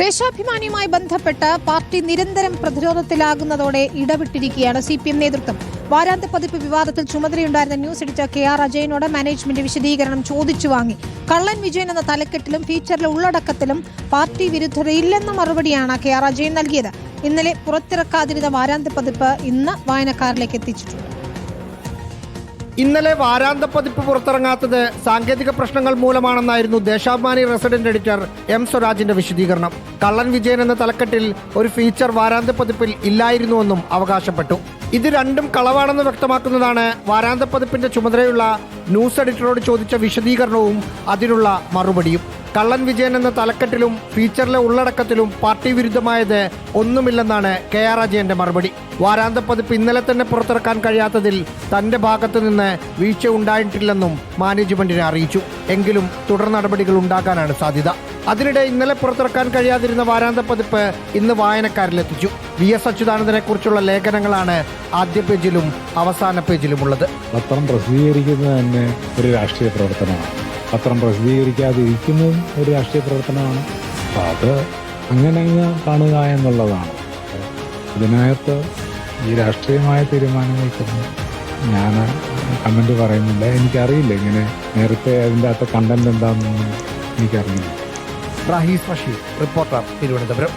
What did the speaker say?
ദേശാഭിമാനിയുമായി ബന്ധപ്പെട്ട് പാർട്ടി നിരന്തരം പ്രതിരോധത്തിലാകുന്നതോടെ ഇടവിട്ടിരിക്കുകയാണ് CPM നേതൃത്വം. വാരാന്ത്യ പതിപ്പ് വിവാദത്തിൽ ചുമതലയുണ്ടായിരുന്ന ന്യൂസ് എഡിറ്റർ KR അജയനോട് മാനേജ്മെന്റ് വിശദീകരണം ചോദിച്ചു വാങ്ങി. കള്ളൻ വിജയൻ എന്ന തലക്കെട്ടിലും ഫീച്ചറിലെ ഉള്ളടക്കത്തിലും പാർട്ടി വിരുദ്ധതയില്ലെന്ന മറുപടിയാണ് KR അജയൻ നൽകിയത്. ഇന്നലെ പുറത്തിറക്കാതിരുന്ന വാരാന്ത്യ പതിപ്പ് ഇന്ന് വായനക്കാരിലേക്ക് എത്തിച്ചിട്ടുണ്ട്. ഇന്നലെ വാരാന്ത്യ പതിപ്പ് പുറത്തിറങ്ങാത്തത് സാങ്കേതിക പ്രശ്നങ്ങൾ മൂലമാണെന്നായിരുന്നു ദേശാഭിമാനി റെസിഡന്റ് എഡിറ്റർ M സ്വരാജിന്റെ വിശദീകരണം. കള്ളൻ വിജയൻ എന്ന തലക്കെട്ടിൽ ഒരു ഫീച്ചർ വാരാന്ത്യ പതിപ്പിൽ ഇല്ലായിരുന്നുവെന്നും അവകാശപ്പെട്ടു. ഇത് രണ്ടും കളവാണെന്ന് വ്യക്തമാക്കുന്നതാണ് വാരാന്ത്യ പതിപ്പിന്റെ ചുമതലയുള്ള ന്യൂസ് എഡിറ്ററോട് ചോദിച്ച വിശദീകരണവും അതിനുള്ള മറുപടിയും. കള്ളൻ വിജയൻ എന്ന തലക്കെട്ടിലും ഫീച്ചറിലെ ഉള്ളടക്കത്തിലും പാർട്ടി വിരുദ്ധമായത് ഒന്നുമില്ലെന്നാണ് KR അജയന്റെ മറുപടി. വാരാന്ത്യ പതിപ്പ് ഇന്നലെ തന്നെ പുറത്തിറക്കാൻ കഴിയാത്തതിൽ തന്റെ ഭാഗത്തു നിന്ന് വീഴ്ച ഉണ്ടായിട്ടില്ലെന്നും മാനേജ്മെന്റിനെ അറിയിച്ചു. എങ്കിലും തുടർ നടപടികൾ ഉണ്ടാകാനാണ് സാധ്യത. അതിനിടെ ഇന്നലെ പുറത്തിറക്കാൻ കഴിയാതിരുന്ന വാരാന്ത്യ പതിപ്പ് ഇന്ന് വായനക്കാരിലെത്തിച്ചു. VS അച്യുതാനന്ദനെ കുറിച്ചുള്ള ലേഖനങ്ങളാണ് ആദ്യ പേജിലും അവസാന പേജിലുമുള്ളത്. പത്രം പ്രസിദ്ധീകരിക്കുന്നത് തന്നെ ഒരു രാഷ്ട്രീയ പ്രവർത്തനമാണ്. പത്രം പ്രസിദ്ധീകരിക്കാതിരിക്കുന്നതും ഒരു രാഷ്ട്രീയ പ്രവർത്തനമാണ്. അപ്പം അത് അങ്ങനെ കാണുക എന്നുള്ളതാണ്. ഇതിനകത്ത് ഈ രാഷ്ട്രീയമായ തീരുമാനങ്ങൾക്കൊന്നും ഞാൻ കമൻറ്റ് പറയുന്നില്ല. എനിക്കറിയില്ല ഇങ്ങനെ നേരത്തെ അതിൻ്റെ അകത്ത് കണ്ടന്റ് എന്താണെന്നൊന്നും എനിക്കറിയില്ല. റഹീസ് റഷീദ്, റിപ്പോർട്ടർ, തിരുവനന്തപുരം.